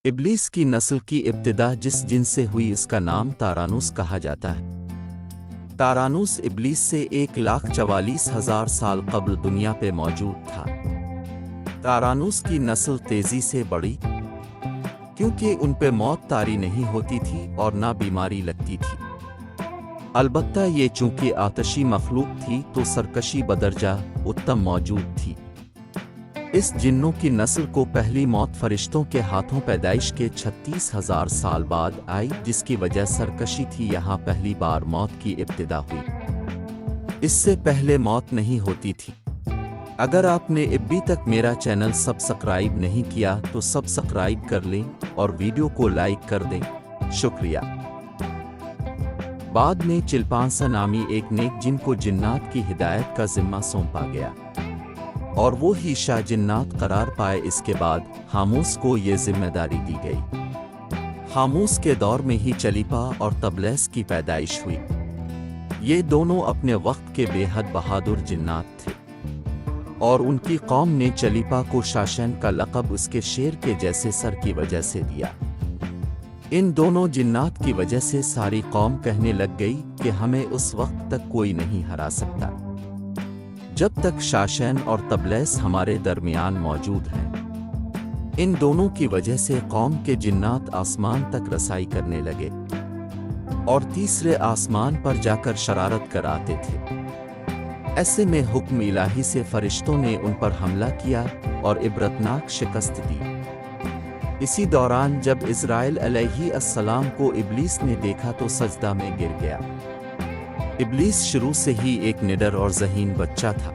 इब्लीस की नस्ल की इब्तिदा जिस जिन से हुई इसका नाम तारानुस कहा जाता है। तारानुस इब्लीस से 1,44,000 साल कब्ल दुनिया पे मौजूद था। तारानुस की नस्ल तेजी से बढ़ी क्योंकि उन पे मौत तारी नहीं होती थी और ना बीमारी लगती थी। अलबत्ता ये चूंकि आतशी मखलूक थी तो सरकशी बदरजा उत्तम मौजूद थी। इस जिन्नों की नस्ल को पहली मौत फरिश्तों के हाथों पैदाइश के 36,000 साल बाद आई, जिसकी वजह सरकशी थी। यहाँ पहली बार मौत की इब्तिदा हुई, इससे पहले मौत नहीं होती थी। अगर आपने अभी तक मेरा चैनल सब्सक्राइब नहीं किया तो सब्सक्राइब कर लें और वीडियो को लाइक कर दें, शुक्रिया। बाद में चिलपांसा नामी एक नेक जिन को जिन्नात की हिदायत का जिम्मा सौंपा गया और वो ही शाह जिन्नात करार पाए। इसके बाद हामूस को ये जिम्मेदारी दी गई। हामूस के दौर में ही चलीपा और तबलेस की पैदाइश हुई। ये दोनों अपने वक्त के बेहद बहादुर जिन्नात थे और उनकी कौम ने चलीपा को शासन का लक़ब उसके शेर के जैसे सर की वजह से दिया। इन दोनों जिन्नात की वजह से सारी कौम कहने लग गई कि हमें उस वक्त तक कोई नहीं हरा सकता जब तक शासन और तबलेस हमारे दरमियान मौजूद हैं। इन दोनों की वजह से कौम के जिन्नात आसमान तक रसाई करने लगे और तीसरे आसमान पर जाकर शरारत कराते थे। ऐसे में हुक्म इलाही से फरिश्तों ने उन पर हमला किया और इबरतनाक शिकस्त दी। इसी दौरान जब इज़राइल अलैहिस्सलाम को इब्लीस ने देखा तो सजदा में गिर गया। इब्लीस शुरू से ही एक निडर और ज़हीन बच्चा था।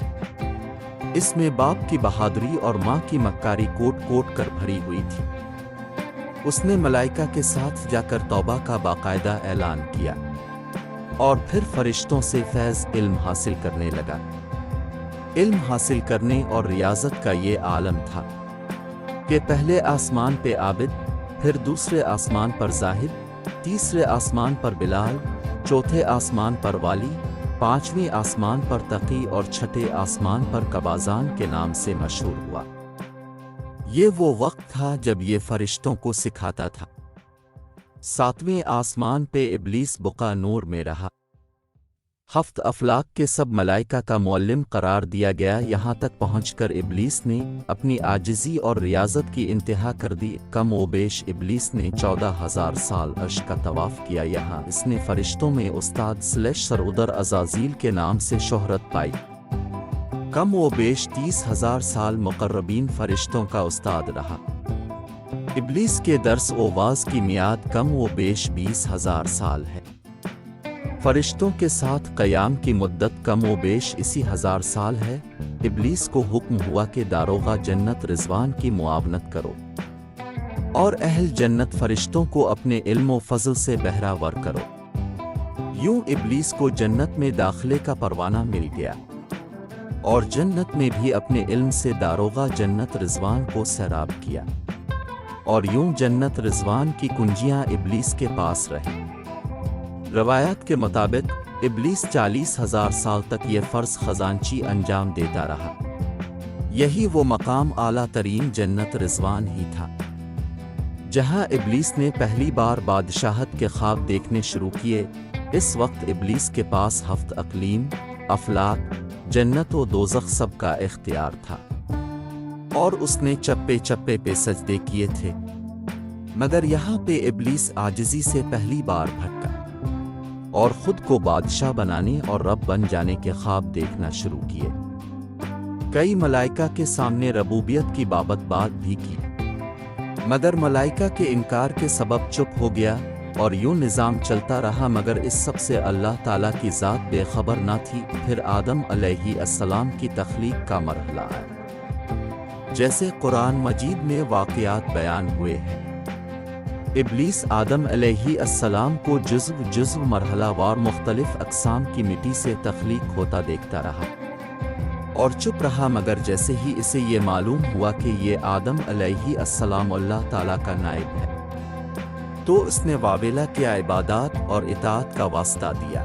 इसमें बाप की बहादुरी और माँ की मक्कारी कोट कोट कर भरी हुई थी। उसने मलाइका के साथ जाकर तौबा का बाकायदा ऐलान किया और फिर फरिश्तों से फैज़ इल्म हासिल करने लगा। इल्म हासिल करने और रियाजत का ये आलम था कि पहले आसमान पे आबिद, फिर दूसरे आसमान पर जाहिद, तीसरे आसमान पर बिलाल, चौथे आसमान पर वाली, पांचवें आसमान पर तकी और छठे आसमान पर कबाजान के नाम से मशहूर हुआ। ये वो वक्त था जब ये फरिश्तों को सिखाता था। सातवें आसमान पे इब्लीस बुका नूर में रहा। हफ्त अफलाक के सब मलाइका का मुअल्लिम करार दिया गया। यहाँ तक पहुँचकर इब्लीस ने अपनी आजिज़ी और रियाजत की इंतहा कर दी। कम ओ बेश इब्लीस ने 14,000 साल अर्श का तवाफ़ किया। यहाँ इसने फरिश्तों में उस्ताद सरुदर अज़ाज़ील के नाम से शोहरत पाई। कम ओ बेश 30,000 साल मुक़र्रबीन फरिश्तों का उस्ताद रहा। इब्लीस के दर्स ओ वाज़ की मियाद कम ओ बेश 20,000 साल है। फरिश्तों के साथ क़याम की मुद्दत कम ओ बेश इसी 1000 साल है। इब्लीस को हुक्म हुआ कि दारोगा जन्नत रिज़वान की मुआवनत करो और अहल जन्नत फरिश्तों को अपने इल्म व फज़ल से बहरावर करो। यूं इब्लीस को जन्नत में दाखिले का परवाना मिल गया और जन्नत में भी अपने इल्म से दारोगा जन्नत रिज़वान को सैराब किया और यूं जन्नत रिज़वान की कुंजियां इब्लीस के पास रहीं। रवायत के मुताबिक इब्लीस 40,000 साल तक ये फ़र्ज़ ख़जानची अंजाम देता रहा। यही वो मकाम आला तरीन जन्नत रिज़वान ही था जहाँ इब्लीस ने पहली बार बादशाहत के ख्वाब देखने शुरू किए। इस वक्त इब्लीस के पास हफ्त अक़लीम, अफलाक, जन्नत व दोज़ख सब का इख्तियार था और उसने चप्पे चप्पे पे सजदे किए थे। मगर यहाँ पे इब्लीस आजिज़ी से पहली बार भटका और खुद को बादशाह बनाने और रब बन जाने के ख्वाब देखना शुरू किए। कई मलाइका के सामने रबूबियत की बाबत बात भी की मगर मलाइका के इनकार के सबब चुप हो गया और यूं निज़ाम चलता रहा। मगर इस सब से अल्लाह ताला की ज़ात बेखबर ना थी। फिर आदम अलैहिस्सलाम की तख्लीक का मरहला आया, जैसे कुरान मजीद में वाक़यात बयान हुए हैं। इब्लीस आदम अलैहिस्सलाम को जुज़्व मरहलावार मुख्तलिफ अक़साम की मिट्टी से तख्लीक होता देखता रहा और चुप रहा। मगर जैसे ही इसे ये मालूम हुआ कि ये आदम अलैहिस्सलाम अल्लाह ताला का नाइब है तो इसने वावेला के इबादत और इताअत का वास्ता दिया।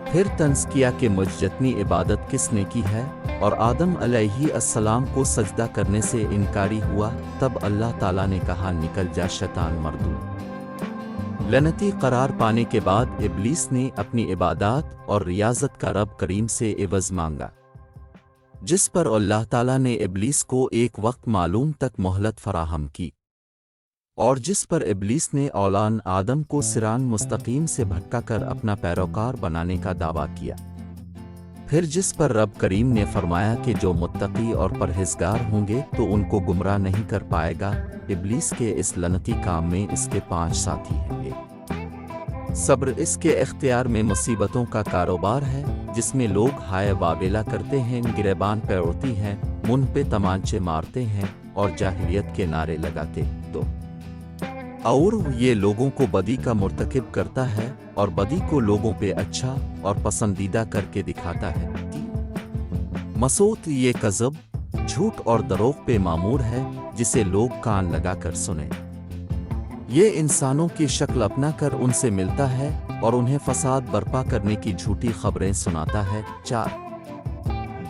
फिर तंज़ किया कि मुझ जितनी इबादत किसने की है اور آدم علیہ السلام کو سجدہ کرنے سے انکاری ہوا، تب اللہ تعالیٰ نے کہا نکل جا شیطان مردود۔ لعنتی قرار پانے کے بعد ابلیس نے اپنی عبادات اور ریاضت کا رب کریم سے عوض مانگا، جس پر اللہ تعالیٰ نے ابلیس کو ایک وقت معلوم تک مہلت فراہم کی، اور جس پر ابلیس نے اولاد آدم کو صراط مستقیم سے بھٹکا کر اپنا پیروکار بنانے کا دعویٰ کیا۔ پھر جس پر رب کریم نے فرمایا کہ جو متقی اور پرہیزگار ہوں گے تو ان کو گمراہ نہیں کر پائے گا۔ ابلیس کے اس لعنتی کام میں اس کے 5 ساتھی ہیں۔ صبر اس کے اختیار میں مصیبتوں کا کاروبار ہے، جس میں لوگ ہائے واویلا کرتے ہیں، گریبان پہ اڑتی ہیں، منہ پہ تمانچے مارتے ہیں اور جاہلیت کے نعرے لگاتے تو اور یہ لوگوں کو بدی کا مرتکب کرتا ہے اور بدی کو لوگوں پہ اچھا اور پسندیدہ کر کے دکھاتا ہے۔ مسوت یہ کذب، جھوٹ اور دروغ پہ مامور ہے، جسے لوگ کان لگا کر سنیں۔ یہ انسانوں کی شکل اپنا کر ان سے ملتا ہے اور انہیں فساد برپا کرنے کی جھوٹی خبریں سناتا ہے۔ 4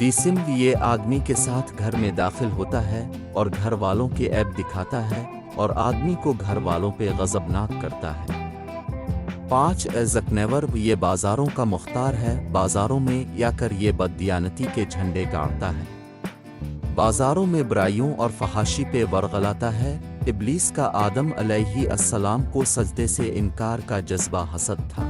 دیسم یہ آدمی کے ساتھ گھر میں داخل ہوتا ہے اور گھر والوں کے عیب دکھاتا ہے اور آدمی کو گھر والوں پہ غضبناک کرتا ہے۔ 5 زکنیور یہ بازاروں کا مختار ہے، بازاروں میں یا کر یہ بددیانتی کے جھنڈے گاڑتا ہے، بازاروں میں برائیوں اور فحاشی پہ ورغلاتا ہے۔ ابلیس کا آدم علیہ السلام کو سجدے سے انکار کا جذبہ حسد تھا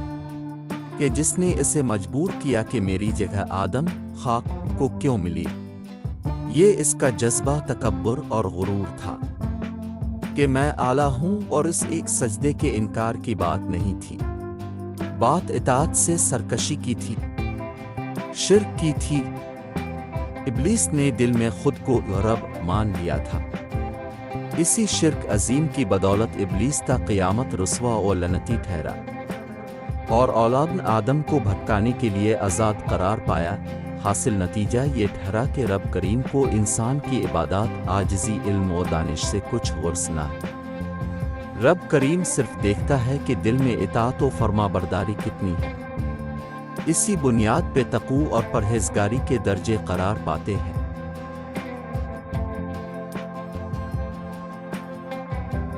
کہ جس نے اسے مجبور کیا کہ میری جگہ آدم خاک کو کیوں ملی۔ یہ اس کا جذبہ تکبر اور غرور تھا کہ میں اعلیٰ ہوں، اور اس ایک سجدے کے انکار کی بات نہیں تھی، بات اطاعت سے سرکشی کی تھی، شرک کی تھی۔ ابلیس نے دل میں خود کو رب مان لیا تھا۔ اسی شرک عظیم کی بدولت ابلیس تا قیامت رسوا اور لعنتی ٹھہرا اور اولاد آدم کو بھٹکانے کے لیے آزاد قرار پایا۔ حاصل نتیجہ یہ ٹھہرا کہ رب کریم کو انسان کی عبادات عاجزی، علم و دانش سے کچھ غرض نہ ہے۔ رب کریم صرف دیکھتا ہے کہ دل میں اطاعت و فرما برداری کتنی ہے۔ اسی بنیاد پہ تقوی اور پرہیزگاری کے درجے قرار پاتے ہیں۔